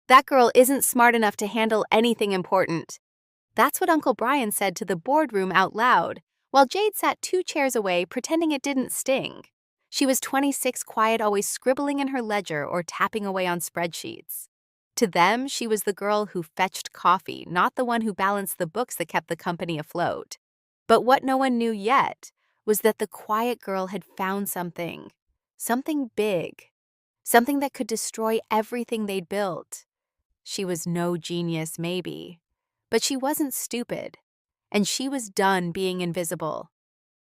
That girl isn't smart enough to handle anything important. That's what Uncle Brian said to the boardroom out loud, while Jade sat 2 chairs away pretending it didn't sting. She was 26, quiet, always scribbling in her ledger or tapping away on spreadsheets. To them, she was the girl who fetched coffee, not the one who balanced the books that kept the company afloat. But what no one knew yet was that the quiet girl had found something big, something that could destroy everything they'd built. She was no genius, maybe, but she wasn't stupid, and she was done being invisible.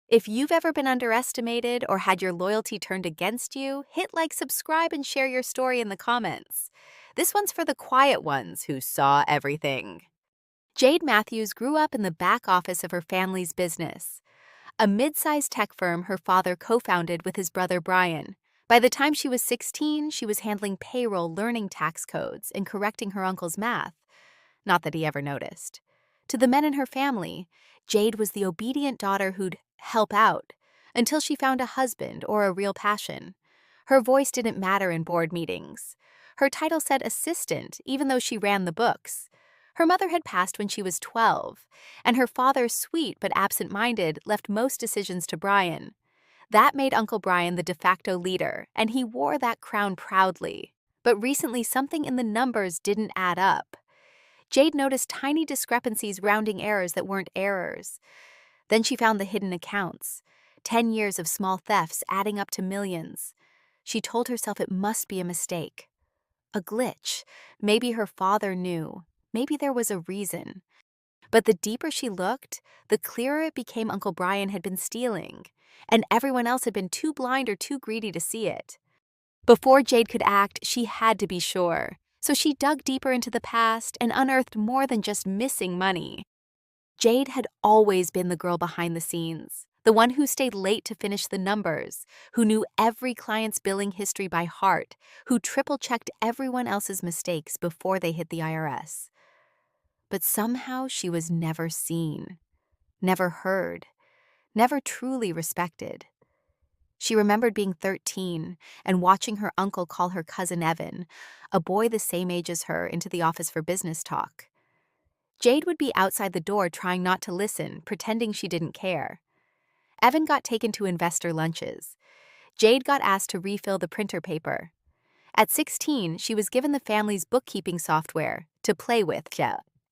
If you've ever been underestimated or had your loyalty turned against you, hit like, subscribe, and share your story in the comments. This one's for the quiet ones who saw everything. Jade Matthews grew up in the back office of her family's business, a mid-sized tech firm her father co-founded with his brother Brian. By the time she was 16, she was handling payroll, learning tax codes, and correcting her uncle's math. Not that he ever noticed. To the men in her family, Jade was the obedient daughter who'd help out until she found a husband or a real passion. Her voice didn't matter in board meetings. Her title said assistant, even though she ran the books. Her mother had passed when she was 12, and her father, sweet but absent-minded, left most decisions to Brian. That made Uncle Brian the de facto leader, and he wore that crown proudly. But recently, something in the numbers didn't add up. Jade noticed tiny discrepancies, rounding errors that weren't errors. Then she found the hidden accounts, 10 years of small thefts adding up to millions. She told herself it must be a mistake, a glitch. Maybe her father knew. Maybe there was a reason. But the deeper she looked, the clearer it became Uncle Brian had been stealing, and everyone else had been too blind or too greedy to see it. Before Jade could act, she had to be sure. So she dug deeper into the past and unearthed more than just missing money. Jade had always been the girl behind the scenes, the one who stayed late to finish the numbers, who knew every client's billing history by heart, who triple-checked everyone else's mistakes before they hit the IRS. But somehow she was never seen, never heard, never truly respected. She remembered being 13 and watching her uncle call her cousin Evan, a boy the same age as her, into the office for business talk. Jade would be outside the door trying not to listen, pretending she didn't care. Evan got taken to investor lunches. Jade got asked to refill the printer paper. At 16, she was given the family's bookkeeping software to play with,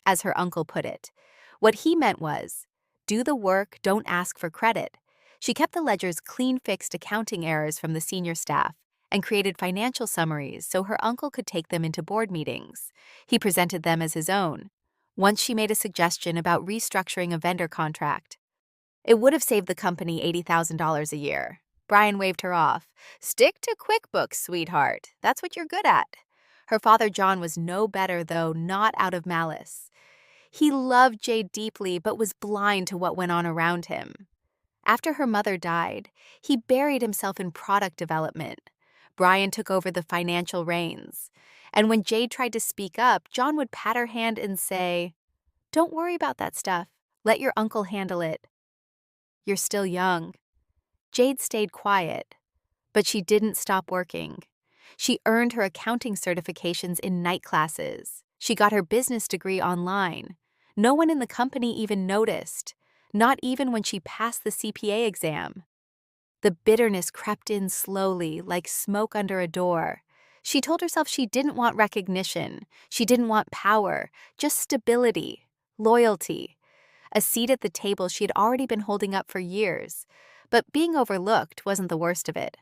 as her uncle put it. What he meant was, do the work, don't ask for credit. She kept the ledger's clean, fixed accounting errors from the senior staff and created financial summaries so her uncle could take them into board meetings. He presented them as his own. Once she made a suggestion about restructuring a vendor contract. It would have saved the company $80,000 a year. Brian waved her off. Stick to QuickBooks, sweetheart. That's what you're good at. Her father, John, was no better, though not out of malice. He loved Jade deeply, but was blind to what went on around him. After her mother died, he buried himself in product development. Brian took over the financial reins. And when Jade tried to speak up, John would pat her hand and say, "Don't worry about that stuff. Let your uncle handle it. You're still young." Jade stayed quiet, but she didn't stop working. She earned her accounting certifications in night classes. She got her business degree online. No one in the company even noticed, not even when she passed the CPA exam. The bitterness crept in slowly, like smoke under a door. She told herself she didn't want recognition. She didn't want power, just stability, loyalty. A seat at the table she had already been holding up for years. But being overlooked wasn't the worst of it.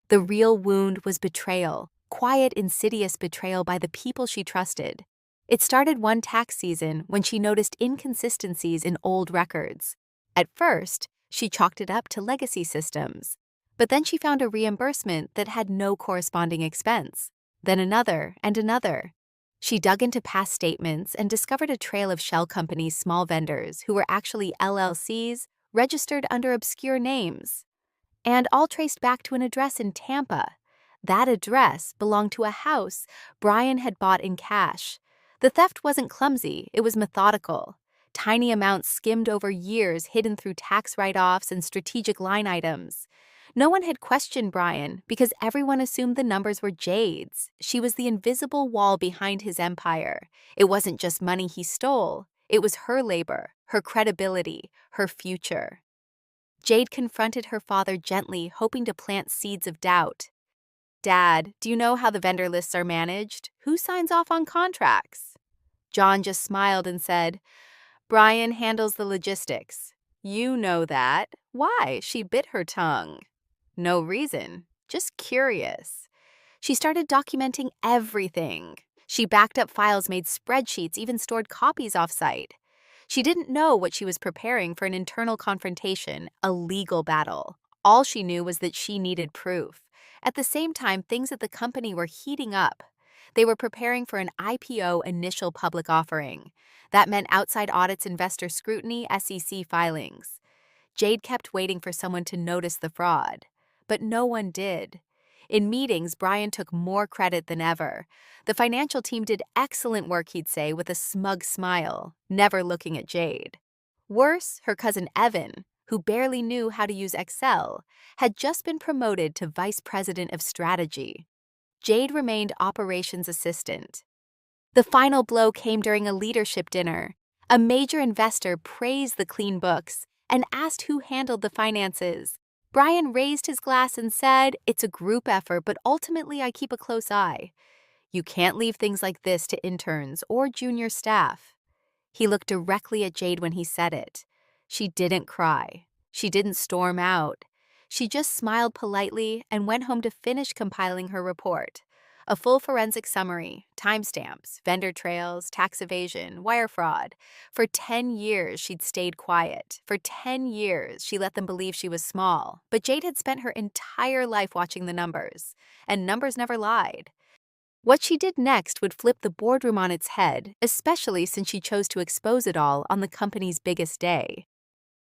The real wound was betrayal, quiet, insidious betrayal by the people she trusted. It started one tax season when she noticed inconsistencies in old records. At first, she chalked it up to legacy systems. But then she found a reimbursement that had no corresponding expense. Then another and another. She dug into past statements and discovered a trail of shell companies, small vendors who were actually LLCs registered under obscure names, and all traced back to an address in Tampa. That address belonged to a house Brian had bought in cash. The theft wasn't clumsy, it was methodical. Tiny amounts skimmed over years, hidden through tax write-offs and strategic line items. No one had questioned Brian because everyone assumed the numbers were Jade's. She was the invisible wall behind his empire. It wasn't just money he stole. It was her labor, her credibility, her future. Jade confronted her father gently, hoping to plant seeds of doubt. "Dad, do you know how the vendor lists are managed? Who signs off on contracts?" John just smiled and said, "Brian handles the logistics." "You know that. Why?" She bit her tongue. "No reason. Just curious." She started documenting everything. She backed up files, made spreadsheets, even stored copies off-site. She didn't know what she was preparing for: an internal confrontation, a legal battle. All she knew was that she needed proof. At the same time, things at the company were heating up. They were preparing for an IPO, initial public offering. That meant outside audits, investor scrutiny, SEC filings. Jade kept waiting for someone to notice the fraud, but no one did. In meetings, Brian took more credit than ever. The financial team did excellent work, he'd say, with a smug smile, never looking at Jade. Worse, her cousin Evan, who barely knew how to use Excel, had just been promoted to vice president of strategy. Jade remained operations assistant. The final blow came during a leadership dinner. A major investor praised the clean books and asked who handled the finances. Brian raised his glass and said, "It's a group effort, but ultimately I keep a close eye. You can't leave things like this to interns or junior staff." He looked directly at Jade when he said it. She didn't cry. She didn't storm out. She just smiled politely and went home to finish compiling her report. A full forensic summary, timestamps, vendor trails, tax evasion, wire fraud. For 10 years, she'd stayed quiet. For 10 years, she let them believe she was small. But Jade had spent her entire life watching the numbers, and numbers never lied. What she did next would flip the boardroom on its head, especially since she chose to expose it all on the company's biggest day.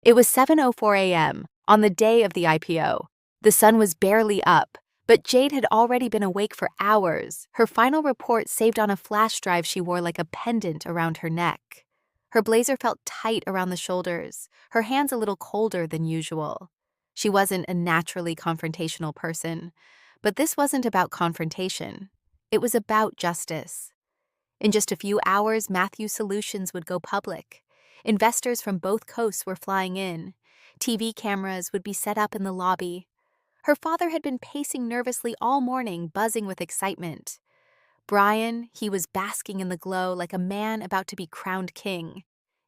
It was 7:04 a.m., on the day of the IPO. The sun was barely up, but Jade had already been awake for hours, her final report saved on a flash drive she wore like a pendant around her neck. Her blazer felt tight around the shoulders, her hands a little colder than usual. She wasn't a naturally confrontational person, but this wasn't about confrontation. It was about justice. In just a few hours, Matthew Solutions would go public. Investors from both coasts were flying in. TV cameras would be set up in the lobby. Her father had been pacing nervously all morning, buzzing with excitement. Brian, he was basking in the glow like a man about to be crowned king.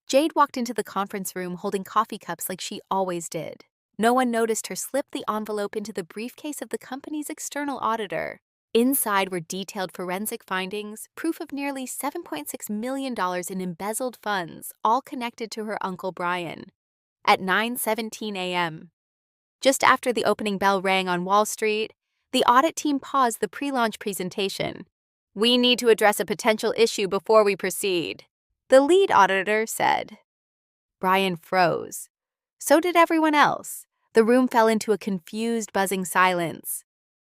Jade walked into the conference room holding coffee cups like she always did. No one noticed her slip the envelope into the briefcase of the company's external auditor. Inside were detailed forensic findings, proof of nearly $7.6 million in embezzled funds, all connected to her Uncle Brian. At 9:17 a.m., just after the opening bell rang on Wall Street, the audit team paused the pre-launch presentation. "We need to address a potential issue before we proceed," the lead auditor said. Brian froze. So did everyone else. The room fell into a confused, buzzing silence.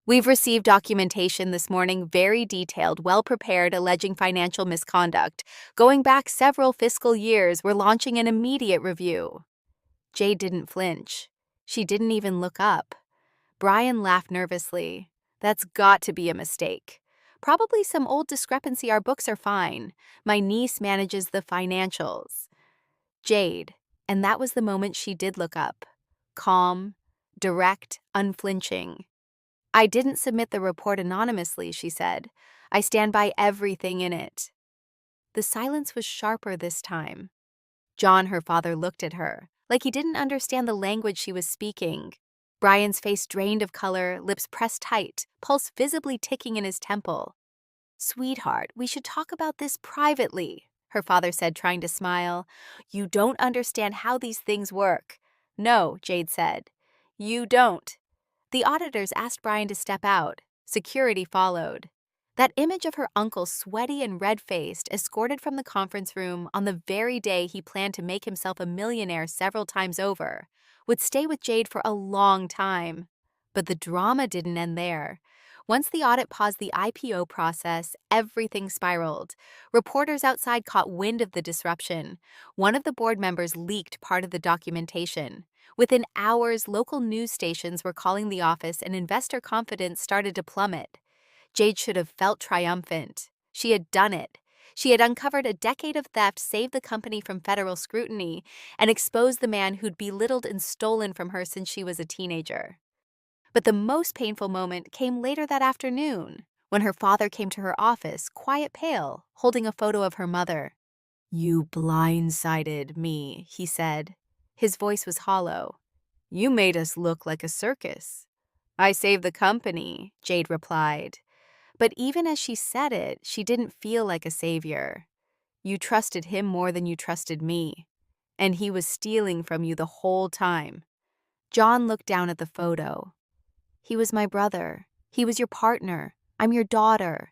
"We've received documentation this morning, very detailed, well-prepared, alleging financial misconduct. Going back several fiscal years, we're launching an immediate review." Jade didn't flinch. She didn't even look up. Brian laughed nervously. "That's got to be a mistake. Probably some old discrepancy. Our books are fine. My niece manages the financials." Jade, and that was the moment she did look up. Calm, direct, unflinching. "I didn't submit the report anonymously," she said. "I stand by everything in it." The silence was sharper this time. John, her father, looked at her, like he didn't understand the language she was speaking. Brian's face drained of color, lips pressed tight, pulse visibly ticking in his temple. "Sweetheart, we should talk about this privately," her father said, trying to smile. "You don't understand how these things work." "No," Jade said. "You don't." The auditors asked Brian to step out. Security followed. That image of her uncle, sweaty and red-faced, escorted from the conference room on the very day he planned to make himself a millionaire several times over, would stay with Jade for a long time. But the drama didn't end there. Once the audit paused the IPO process, everything spiraled. Reporters outside caught wind of the disruption. One of the board members leaked part of the documentation. Within hours, local news stations were calling the office and investor confidence started to plummet. Jade should have felt triumphant. She had done it. She had uncovered a decade of theft, saved the company from federal scrutiny, and exposed the man who'd belittled and stolen from her since she was a teenager. But the most painful moment came later that afternoon, when her father came to her office, quiet pale, holding a photo of her mother. "You blindsided me," he said. His voice was hollow. "You made us look like a circus." "I saved the company," Jade replied. But even as she said it, she didn't feel like a savior. "You trusted him more than you trusted me. And he was stealing from you the whole time." John looked down at the photo. "He was my brother. He was your partner. I'm your daughter."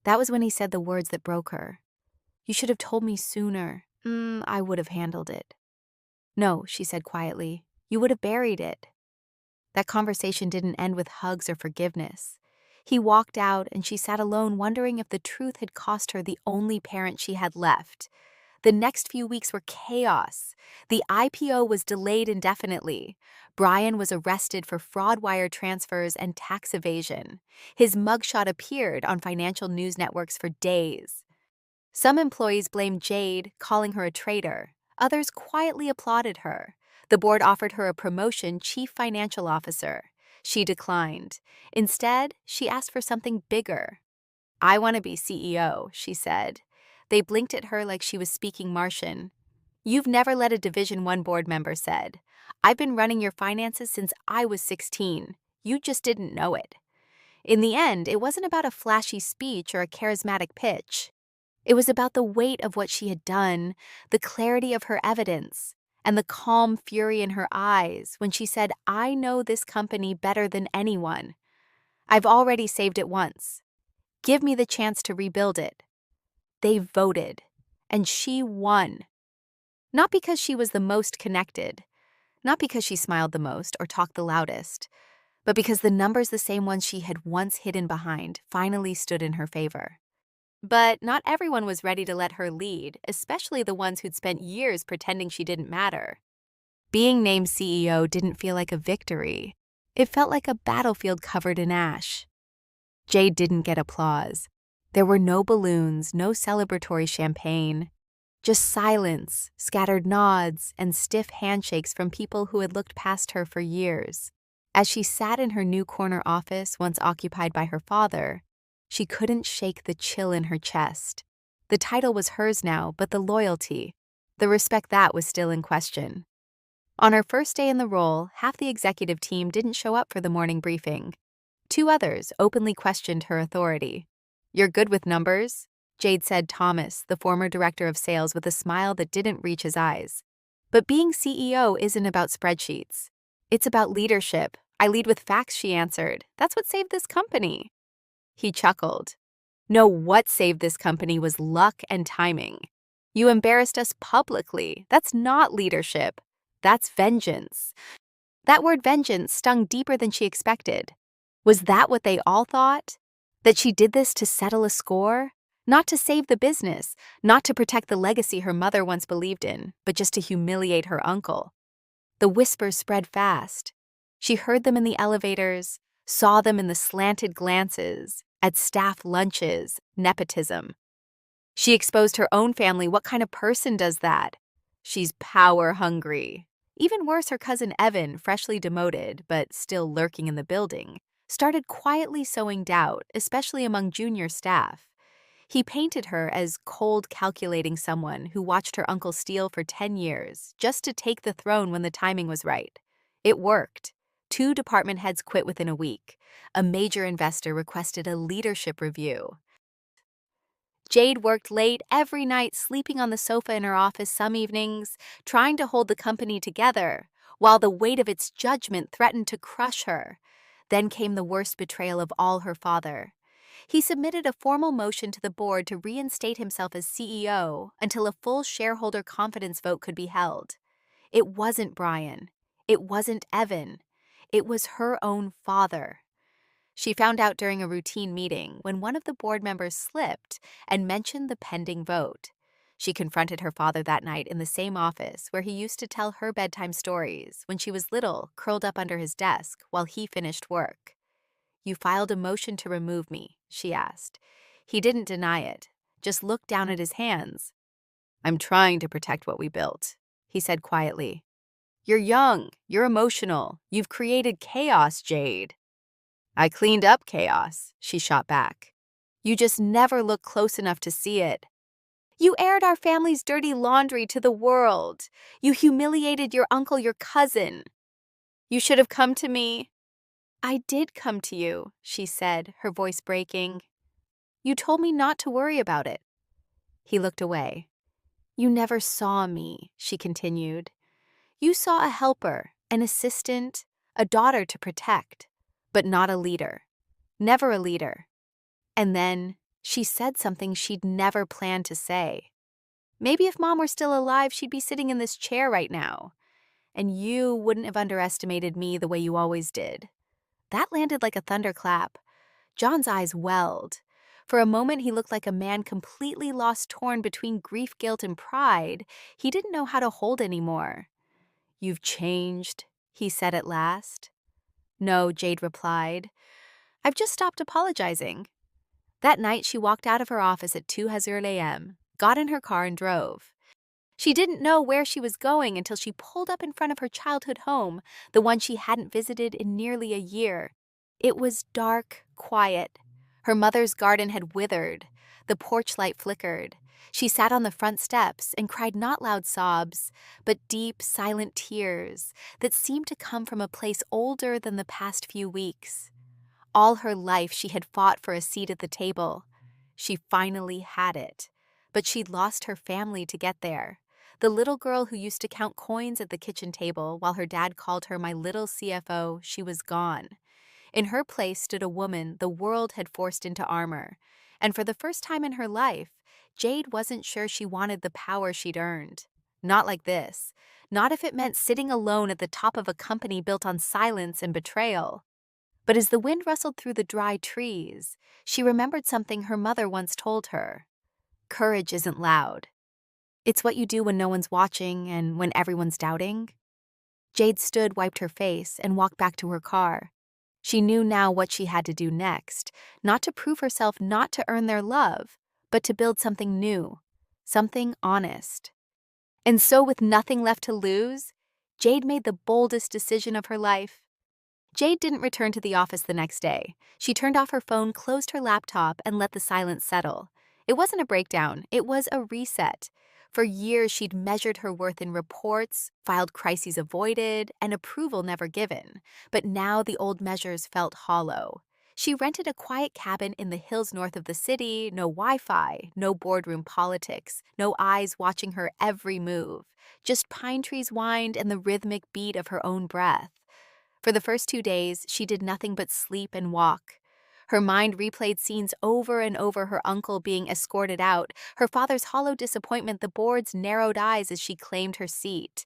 That was when he said the words that broke her. "You should have told me sooner. I would have handled it." "No," she said quietly. "You would have buried it." That conversation didn't end with hugs or forgiveness. He walked out and she sat alone wondering if the truth had cost her the only parent she had left. The next few weeks were chaos. The IPO was delayed indefinitely. Brian was arrested for fraud wire transfers and tax evasion. His mugshot appeared on financial news networks for days. Some employees blamed Jade, calling her a traitor. Others quietly applauded her. The board offered her a promotion, chief financial officer. She declined. Instead, she asked for something bigger. "I want to be CEO," she said. They blinked at her like she was speaking Martian. "You've never led a Division I board member said. "I've been running your finances since I was 16. You just didn't know it." In the end, it wasn't about a flashy speech or a charismatic pitch. It was about the weight of what she had done, the clarity of her evidence, and the calm fury in her eyes when she said, "I know this company better than anyone. I've already saved it once. Give me the chance to rebuild it." They voted, and she won. Not because she was the most connected, not because she smiled the most or talked the loudest, but because the numbers, the same ones she had once hidden behind, finally stood in her favor. But not everyone was ready to let her lead, especially the ones who'd spent years pretending she didn't matter. Being named CEO didn't feel like a victory. It felt like a battlefield covered in ash. Jade didn't get applause. There were no balloons, no celebratory champagne. Just silence, scattered nods, and stiff handshakes from people who had looked past her for years. As she sat in her new corner office, once occupied by her father, she couldn't shake the chill in her chest. The title was hers now, but the loyalty, the respect, that was still in question. On her first day in the role, half the executive team didn't show up for the morning briefing. 2 others openly questioned her authority. "You're good with numbers?" Jade said Thomas, the former director of sales, with a smile that didn't reach his eyes. "But being CEO isn't about spreadsheets. It's about leadership. I lead with facts," she answered. "That's what saved this company." He chuckled. "No, what saved this company was luck and timing. You embarrassed us publicly. That's not leadership. That's vengeance." That word vengeance stung deeper than she expected. Was that what they all thought? That she did this to settle a score? Not to save the business, not to protect the legacy her mother once believed in, but just to humiliate her uncle. The whispers spread fast. She heard them in the elevators, saw them in the slanted glances, at staff lunches, nepotism. She exposed her own family. What kind of person does that? She's power hungry. Even worse, her cousin Evan, freshly demoted, but still lurking in the building, started quietly sowing doubt, especially among junior staff. He painted her as cold, calculating someone who watched her uncle steal for 10 years, just to take the throne when the timing was right. It worked. 2 department heads quit within a week. A major investor requested a leadership review. Jade worked late every night, sleeping on the sofa in her office some evenings, trying to hold the company together, while the weight of its judgment threatened to crush her. Then came the worst betrayal of all, her father. He submitted a formal motion to the board to reinstate himself as CEO until a full shareholder confidence vote could be held. It wasn't Brian. It wasn't Evan. It was her own father. She found out during a routine meeting when one of the board members slipped and mentioned the pending vote. She confronted her father that night in the same office where he used to tell her bedtime stories when she was little, curled up under his desk while he finished work. "You filed a motion to remove me," she asked. He didn't deny it, just looked down at his hands. "I'm trying to protect what we built," he said quietly. "You're young, you're emotional, you've created chaos, Jade." "I cleaned up chaos," she shot back. "You just never look close enough to see it. You aired our family's dirty laundry to the world. You humiliated your uncle, your cousin. You should have come to me." "I did come to you," she said, her voice breaking. "You told me not to worry about it." He looked away. "You never saw me," she continued. "You saw a helper, an assistant, a daughter to protect, but not a leader. Never a leader." And then she said something she'd never planned to say. "Maybe if Mom were still alive, she'd be sitting in this chair right now. And you wouldn't have underestimated me the way you always did." That landed like a thunderclap. John's eyes welled. For a moment, he looked like a man completely lost, torn between grief, guilt, and pride. He didn't know how to hold anymore. "You've changed," he said at last. "No," Jade replied. "I've just stopped apologizing." That night, she walked out of her office at 2:00 a.m., got in her car, and drove. She didn't know where she was going until she pulled up in front of her childhood home, the one she hadn't visited in nearly a year. It was dark, quiet. Her mother's garden had withered. The porch light flickered. She sat on the front steps and cried not loud sobs, but deep, silent tears that seemed to come from a place older than the past few weeks. All her life she had fought for a seat at the table. She finally had it, but she'd lost her family to get there. The little girl who used to count coins at the kitchen table while her dad called her my little CFO, she was gone. In her place stood a woman the world had forced into armor. And for the first time in her life, Jade wasn't sure she wanted the power she'd earned. Not like this. Not if it meant sitting alone at the top of a company built on silence and betrayal. But as the wind rustled through the dry trees, she remembered something her mother once told her. Courage isn't loud. It's what you do when no one's watching and when everyone's doubting. Jade stood, wiped her face, and walked back to her car. She knew now what she had to do next, not to prove herself, not to earn their love, but to build something new, something honest. And so, with nothing left to lose, Jade made the boldest decision of her life. Jade didn't return to the office the next day. She turned off her phone, closed her laptop, and let the silence settle. It wasn't a breakdown, it was a reset. For years, she'd measured her worth in reports, filed crises avoided, and approval never given. But now the old measures felt hollow. She rented a quiet cabin in the hills north of the city, no Wi-Fi, no boardroom politics, no eyes watching her every move. Just pine trees whined and the rhythmic beat of her own breath. For the first 2 days, she did nothing but sleep and walk. Her mind replayed scenes over and over, her uncle being escorted out, her father's hollow disappointment, the board's narrowed eyes as she claimed her seat.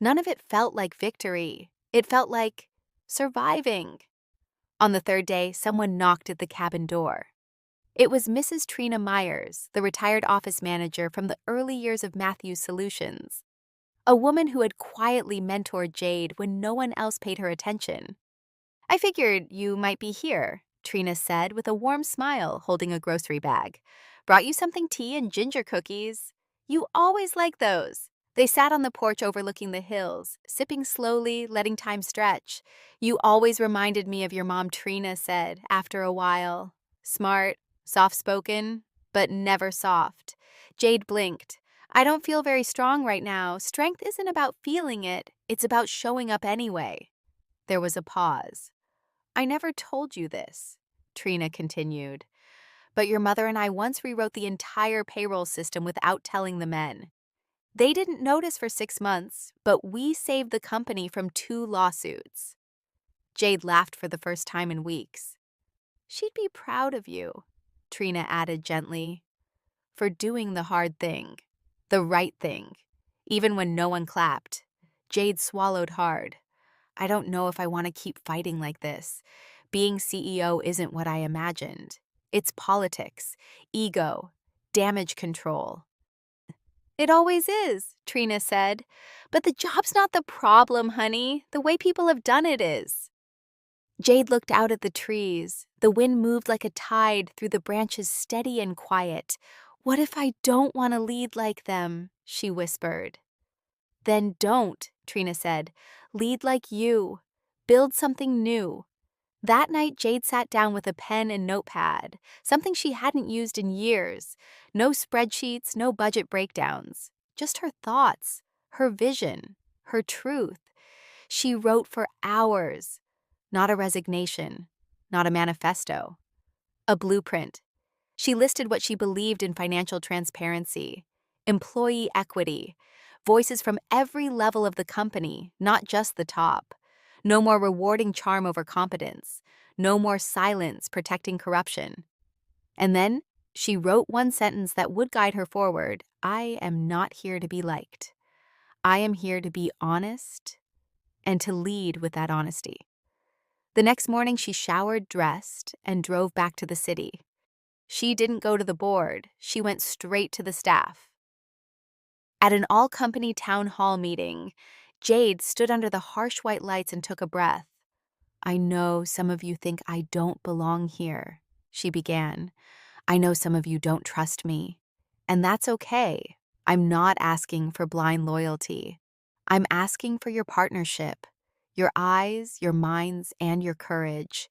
None of it felt like victory. It felt like surviving. On the 3rd day, someone knocked at the cabin door. It was Mrs. Trina Myers, the retired office manager from the early years of Matthews Solutions. A woman who had quietly mentored Jade when no one else paid her attention. "I figured you might be here," Trina said with a warm smile, holding a grocery bag. "Brought you something tea and ginger cookies. You always like those." They sat on the porch overlooking the hills, sipping slowly, letting time stretch. "You always reminded me of your mom," Trina said after a while. Smart, soft-spoken, but never soft. Jade blinked. "I don't feel very strong right now. Strength isn't about feeling it, it's about showing up anyway." There was a pause. "I never told you this," Trina continued. "But your mother and I once rewrote the entire payroll system without telling the men. They didn't notice for 6 months, but we saved the company from 2 lawsuits." Jade laughed for the first time in weeks. "She'd be proud of you," Trina added gently, "for doing the hard thing, the right thing, even when no one clapped." Jade swallowed hard. "I don't know if I want to keep fighting like this. Being CEO isn't what I imagined. It's politics, ego, damage control. It always is, Trina said. But the job's not the problem, honey. The way people have done it is. Jade looked out at the trees. The wind moved like a tide through the branches, steady and quiet. What if I don't want to lead like them? She whispered. Then don't, Trina said. Lead like you. Build something new. That night, Jade sat down with a pen and notepad, something she hadn't used in years. No spreadsheets, no budget breakdowns. Just her thoughts, her vision, her truth. She wrote for hours. Not a resignation, not a manifesto. A blueprint. She listed what she believed in financial transparency, employee equity, voices from every level of the company, not just the top. No more rewarding charm over competence. No more silence protecting corruption. And then she wrote one sentence that would guide her forward. I am not here to be liked. I am here to be honest and to lead with that honesty. The next morning, she showered, dressed, and drove back to the city. She didn't go to the board. She went straight to the staff. At an all-company town hall meeting, Jade stood under the harsh white lights and took a breath. I know some of you think I don't belong here, she began. I know some of you don't trust me. And that's okay. I'm not asking for blind loyalty. I'm asking for your partnership, your eyes, your minds, and your courage.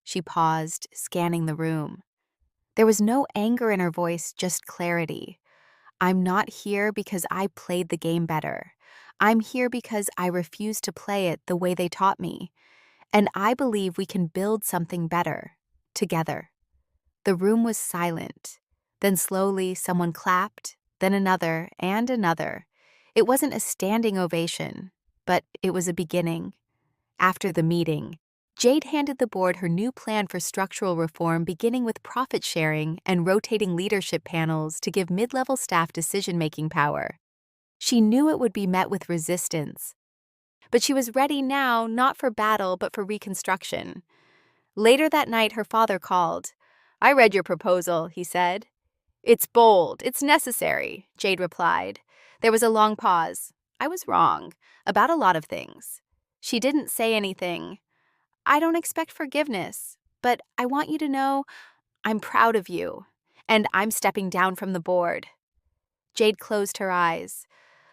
She paused, scanning the room. There was no anger in her voice, just clarity. I'm not here because I played the game better. I'm here because I refuse to play it the way they taught me. And I believe we can build something better, together. The room was silent. Then slowly someone clapped, then another and another. It wasn't a standing ovation, but it was a beginning. After the meeting, Jade handed the board her new plan for structural reform, beginning with profit sharing and rotating leadership panels to give mid-level staff decision-making power. She knew it would be met with resistance, but she was ready now, not for battle, but for reconstruction. Later that night, her father called. I read your proposal, he said. It's bold, it's necessary, Jade replied. There was a long pause. I was wrong, about a lot of things. She didn't say anything. I don't expect forgiveness, but I want you to know I'm proud of you, and I'm stepping down from the board. Jade closed her eyes.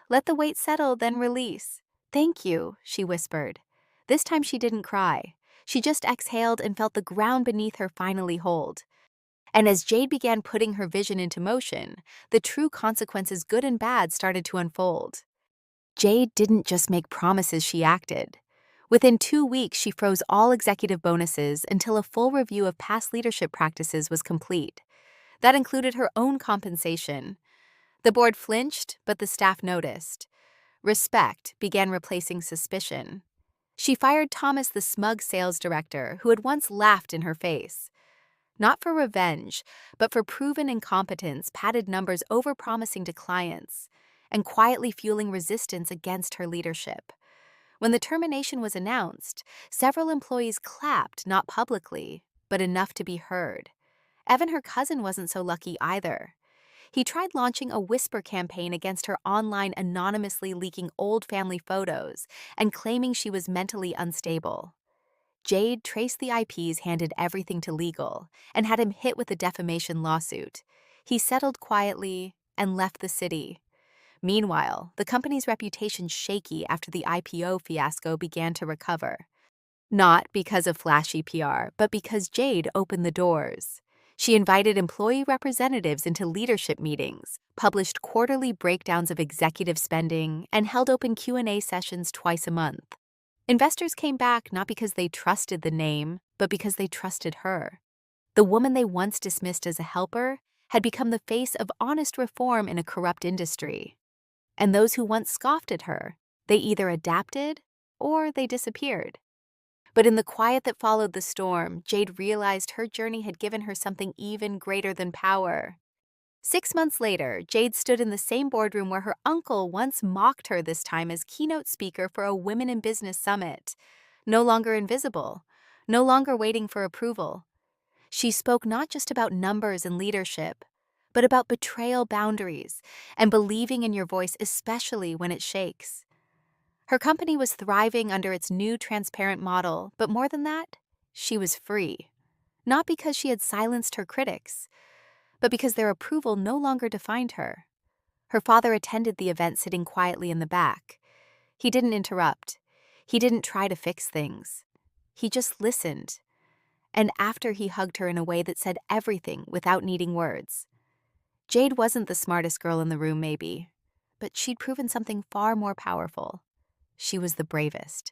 Let the weight settle, then release. Thank you, she whispered. This time she didn't cry. She just exhaled and felt the ground beneath her finally hold. And as Jade began putting her vision into motion, the true consequences, good and bad, started to unfold. Jade didn't just make promises, she acted. Within 2 weeks, she froze all executive bonuses until a full review of past leadership practices was complete. That included her own compensation. The board flinched, but the staff noticed. Respect began replacing suspicion. She fired Thomas, the smug sales director, who had once laughed in her face. Not for revenge, but for proven incompetence, padded numbers overpromising to clients, and quietly fueling resistance against her leadership. When the termination was announced, several employees clapped, not publicly, but enough to be heard. Evan, her cousin, wasn't so lucky either. He tried launching a whisper campaign against her online, anonymously leaking old family photos and claiming she was mentally unstable. Jade traced the IPs, handed everything to legal, and had him hit with a defamation lawsuit. He settled quietly and left the city. Meanwhile, the company's reputation shaky after the IPO fiasco began to recover. Not because of flashy PR, but because Jade opened the doors. She invited employee representatives into leadership meetings, published quarterly breakdowns of executive spending, and held open Q&A sessions twice a month. Investors came back not because they trusted the name, but because they trusted her. The woman they once dismissed as a helper had become the face of honest reform in a corrupt industry. And those who once scoffed at her, they either adapted or they disappeared. But in the quiet that followed the storm, Jade realized her journey had given her something even greater than power. 6 months later, Jade stood in the same boardroom where her uncle once mocked her, this time as keynote speaker for a Women in Business summit. No longer invisible, no longer waiting for approval. She spoke not just about numbers and leadership, but about betrayal boundaries and believing in your voice, especially when it shakes. Her company was thriving under its new transparent model, but more than that, she was free. Not because she had silenced her critics, but because their approval no longer defined her. Her father attended the event sitting quietly in the back. He didn't interrupt. He didn't try to fix things. He just listened. And after he hugged her in a way that said everything without needing words. Jade wasn't the smartest girl in the room, maybe, but she'd proven something far more powerful. She was the bravest.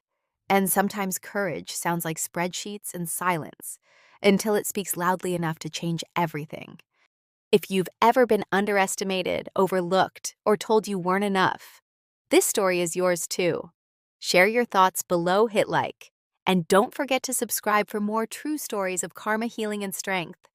And sometimes courage sounds like spreadsheets and silence, until it speaks loudly enough to change everything. If you've ever been underestimated, overlooked, or told you weren't enough, this story is yours too. Share your thoughts below, hit like, and don't forget to subscribe for more true stories of karma, healing, and strength.